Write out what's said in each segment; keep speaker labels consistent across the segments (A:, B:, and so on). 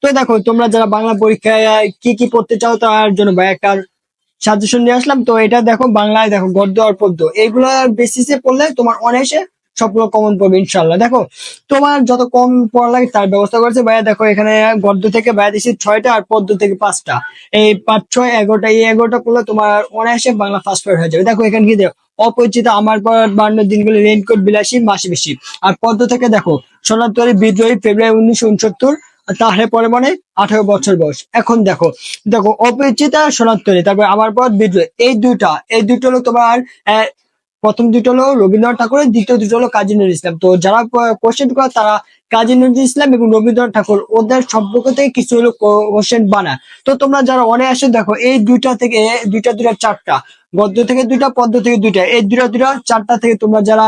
A: তো দেখো তোমরা যারা বাংলা পরীক্ষায় কি কি পড়তে চাও তার জন্য ভাই একটা সাজেশন নিয়ে আসলাম। তো এটা দেখো বাংলায় দেখো গদ্য আর পদ্য এইগুলোর বেসিসে পড়লে তোমার অনায়াসে সবগুলো কমন পড়বে ইনশাল্লাহ। দেখো তোমার যত কম পড়া লাগে তার ব্যবস্থা করেছে ভাইয়া। দেখো এখানে গদ্য থেকে ভাইয়া দিচ্ছি 6টা আর পদ্য থেকে 5টা। এই 5 6 11টা, এই 11টা পড়লে তোমার অনায়াসে বাংলা ফার্স্ট পার্ট হয়ে যাবে। দেখো এখানে কি দেখো, অপরিচিত, আমার পর 52 দিনগুলি, রেইনকোট, বিলাসী, মাসি বেশি। আর পদ্য থেকে দেখো সোনার তরী, বিদ্রোহী, ফেব্রুয়ারি 1969, তাহলে পরে মানে 18 বছর বয়স। এখন দেখো দেখো অপরিচিতা, সোনার তরী, তারপর আমার পর, বিদ্রোহী, এই দুটো হলো তোমার প্রথম দুটো হলো রবীন্দ্রনাথ ঠাকুরের, দ্বিতীয় দুটো হলো কাজী নজরুল ইসলাম। তো যারা কোশ্চেন করে তারা কাজী নজরুল ইসলাম এবং রবীন্দ্রনাথ ঠাকুর ওদের সম্পর্ক থেকে কিছু হলো কোশ্চেন বানায়। তো তোমরা যারা অনায়াসে দেখো এই দুইটা থেকে দুইটা দুইটা চারটা, গদ্য থেকে দুইটা, পদ্য থেকে দুইটা, এই দুইটা দুইটা চারটা থেকে তোমরা যারা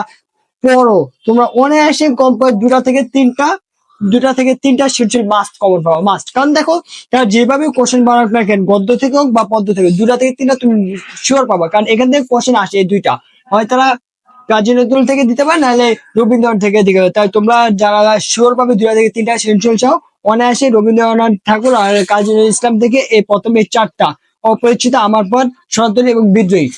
A: পড়ো তোমরা অনায়াসে কম করে দুটা থেকে তিনটা সৃজনশীল মাস্ট কমন পাবো, মাস্ট। কারণ দেখো তারা যেভাবে কোশ্চেন বানাক না কেন, গদ্য থেকে হোক বা পদ্য থেকে, 2টা থেকে 3টা তুমি শিওর পাবা। কারণ এখান থেকে কোশ্চেন আসে এই দুইটা, হয় তারা কাজী নজরুল থেকে দিতে পারে, নাহলে রবীন্দ্রনাথ থেকে দিতে পারে। তাই তোমরা যারা শিওর পাবে 2টা থেকে 3টা সৃজনশীল চাও, অনায়াসে রবীন্দ্রনাথ ঠাকুর আর কাজী নজরুল ইসলাম থেকে এই প্রথমে চারটা, অপরিচিত, আমার পর, সনাতনী এবং বিদ্রোহী,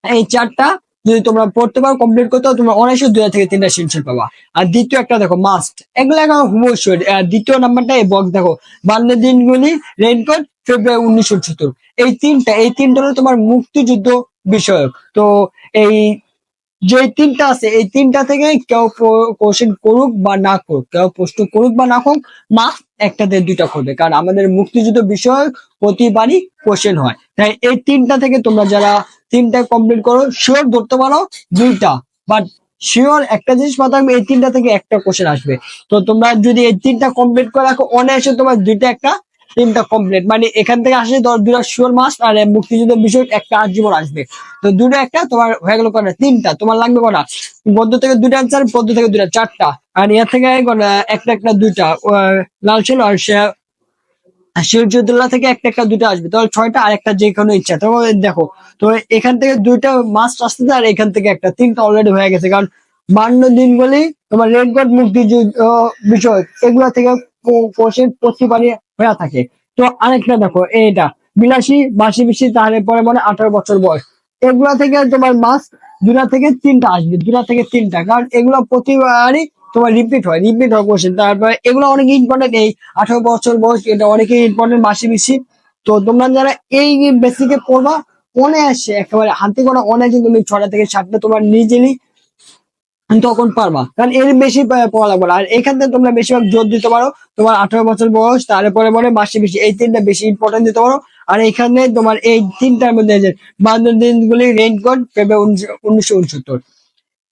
A: এই চারটা যদি তোমরা পড়তে পারো, কমপ্লিট করতে পারো, তোমরা অনায়াসে 2টা থেকে 3টা সৃজনশীল পাবা। আর দ্বিতীয় একটা দেখো মাস্ট, এগুলো এখন হুবহু। দ্বিতীয় নাম্বারটা এই বক্স দেখো, 52 দিনগুলি, রেইনকোট, ফেব্রুয়ারি 1970। এই তিনটা হলো তোমার মুক্তিযুদ্ধ বিষয়ক। তো এই যে তিনটা আছে এই তিনটা থেকে কেউ কোশ্চেন করুক বা না করুক, কেউ প্রশ্ন করুক বা না করুক, মাস্ট একটাতে দুইটা করবে। কারণ আমাদের মুক্তিযুদ্ধ বিষয়ক প্রতিবারই কোশ্চেন হয়। তাই এই তিনটা থেকে তোমরা যারা তিনটা কমপ্লিট করো, শিওর ধরতে পারো দুইটা, বাট শিওর একটা জিনিস মাথায় রাখবে, এই তিনটা থেকে একটা কোশ্চেন আসবে। তো তোমরা যদি এই তিনটা কমপ্লিট করে রাখো, অনায়াসে তোমার দুইটা একটা তিনটা কমপ্লিট, মানে এখান থেকে আসে ধর দুটা শিওর মাস্ট, আর মুক্তিযুদ্ধ বিষয়ক একটা আজীবন আসবে। তো দুটো একটা তোমার হয়ে গেল কটা, তিনটা। তোমার লাগবে কটা, গদ্য থেকে দুইটা আনসার, পদ্য থেকে দুইটা, চারটা। আর ইয়ার থেকে একটা একটা দুইটা, লাল ছিল আর সিরাজউদ্দৌলা থেকে একটা একটা দুটো আসবে, তাহলে 6টা, আর একটা যে কোনো ইচ্ছা। তো দেখো, তো এখান থেকে দুইটা মাস্ট আসতেছে, আর এখান থেকে একটা, তিনটা অলরেডি হয়ে গেছে। কারণ 52 দিনগুলি, তোমার রেডগট, মুক্তিযুদ্ধ বিষয়, এগুলা থেকে কোশ্চেন প্রতিবারই হয়ে থাকে। তো আরেকটা দেখো এইটা, বিলাসী, বাসি বেশি, তাহলে পরে মানে 18 বছর বয়স, এগুলা থেকে তোমার মাস্ট 2টা থেকে 3টা আসবে, 2টা থেকে 3টা। কারণ এগুলো প্রতিবারই তোমার রিপিট হয় কোশ্চেন। তারপরে এগুলো অনেক ইম্পর্টেন্ট, এই 18 বছর বয়স এটা অনেকই ইম্পর্টেন্ট, মাসি বেশি। তো তোমরা যারা এই বেসিকে পড়বা, অনায়াসে একেবারে হাতে গোনা অনায়াসে তুমি 6টা থেকে 7টা তোমার নিজেরই তখন পারবা। কারণ এর বেশি পড়া লাগবে না। আর এখান থেকে তোমরা বেশিরভাগ জোর দিতে পারো তোমার 18 বছর বয়স, তারপরে পরে মাসে বেশি, এই তিনটা বেশি ইম্পর্টেন্ট দিতে পারো। আর এখানে তোমার এই তিনটার মধ্যে যে 52 দিনগুলি, রেইনকোট, ফেব্রুয়ারি 1969,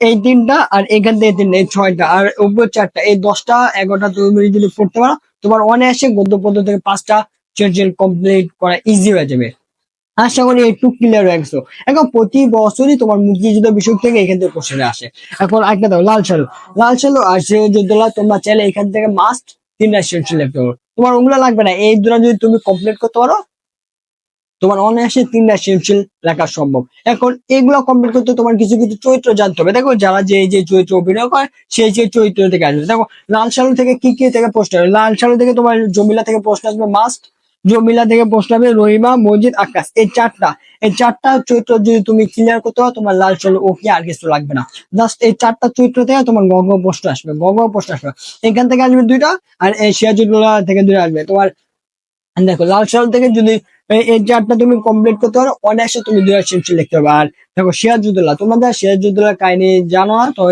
A: এই তিনটা, আর এখান থেকে তিনটা, এই 6টা, আর উপর চারটা, এই 10টা 11টা তুমি যদি পড়তে পারো, তোমার অনায়াসে গদ্য পদ্য থেকে 5টা সৃজনশীল কমপ্লিট করা ইজি হয়ে যাবে। আশা করি একটু ক্লিয়ার হয়ে গেছো। এখন প্রতি বছরই তোমার মুক্তিযুদ্ধ বিষয় থেকে এখান থেকে কোশ্চেন আসে। এখন একটা দাও, লাল সালু আর সিরাজউদ্দৌলা, তোমরা চাইলে এখান থেকে মাস্ট 3টা সৃজনশীল লিখতে পারো। তোমার ওগুলো লাগবে না, এই দুটো যদি তুমি কমপ্লিট করতে পারো, তোমার অনায়াসে 3টা সৃজনশীল লেখা সম্ভব। এখন এগুলো কমপ্লিট করতে তোমার কিছু কিছু চরিত্র জানতে হবে। দেখো যারা যে চরিত্র অভিনয় করে সেই চরিত্র থেকে আসবে। দেখো লাল সালু থেকে কি কি থেকে প্রশ্ন আসবে, লাল সালু থেকে তোমার জমিলা থেকে প্রশ্ন আসবে মাস্ট, জমিলা থেকে প্রশ্ন আসবে রহিমা, মজিদ, আকাশ, এই চারটা চরিত্র যদি তুমি ক্লিয়ার করতে পারো, তোমার লাল সালু ওকে আর কিছু লাগবে না। জাস্ট এই চারটা চরিত্র থেকে তোমার গগ প্রশ্ন আসবে। এখান থেকে আসবে দুইটা, আর এই সিরাজউদ্দৌলা থেকে দুইটা আসবে তোমার। দেখো লাল সাল থেকে যদি এই চারটা তুমি কমপ্লিট করতে পারো, অনায়াসে তুমি 2টা সৃজনশীল লিখতে পারবে। আর দেখো সিরাজউদ্দৌলা, তোমরা সিরাজউদ্দৌলার কাহিনী জানো না, তো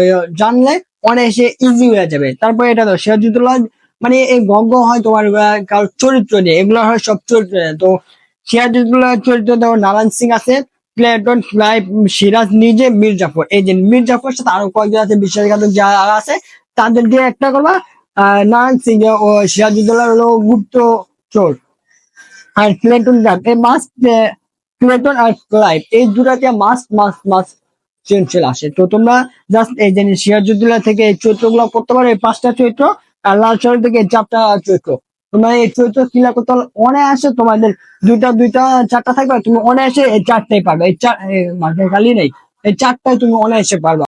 A: জানলে অনায়াসে ইজি হয়ে যাবে। তারপরে এটা তো সিরাজউদ্দৌলা মানে এই গল্প হয় তোমার কারোর চরিত্র নিয়ে, এগুলো হয় সব চরিত্র নিয়ে। তো সিরাজউদ্দৌলার চরিত্র দেখো নারায়ণ সিং আছে, প্লেটন, ক্লাইভ, সিরাজ, নিজে, মীর জাফর। এই যে মীর জাফর সাথে আরো কয়েকজন আছে বিশ্বাসঘাতক যারা আছে, তাদের দিয়ে একটা করবা। নারায়ণ সিং ও সিরাজউদ্দৌলা হলো গুপ্ত চোর, আর প্লেটন এই মাস্ট, প্লেটন আর ক্লাইভ, এই দুটাতে মাস্ট সৃজনশীল আসে। তো তোমরা জাস্ট এই যে সিরাজউদ্দৌলা থেকে এই চরিত্রগুলো পড়তে পারো, এই 5টা চরিত্র, আর লাল সালু থেকে এই 4টা চরিত্র। তোমরা এই চরিত্র ক্লিয়ার করতে হলে অনায়াসে তোমাদের দুইটা চারটা থাকবে, তুমি অনায়াসে এই 4টাই পারবে। এই চার মাঝে খালি নেই, এই 4টাই তুমি অনায়াসে পারবা।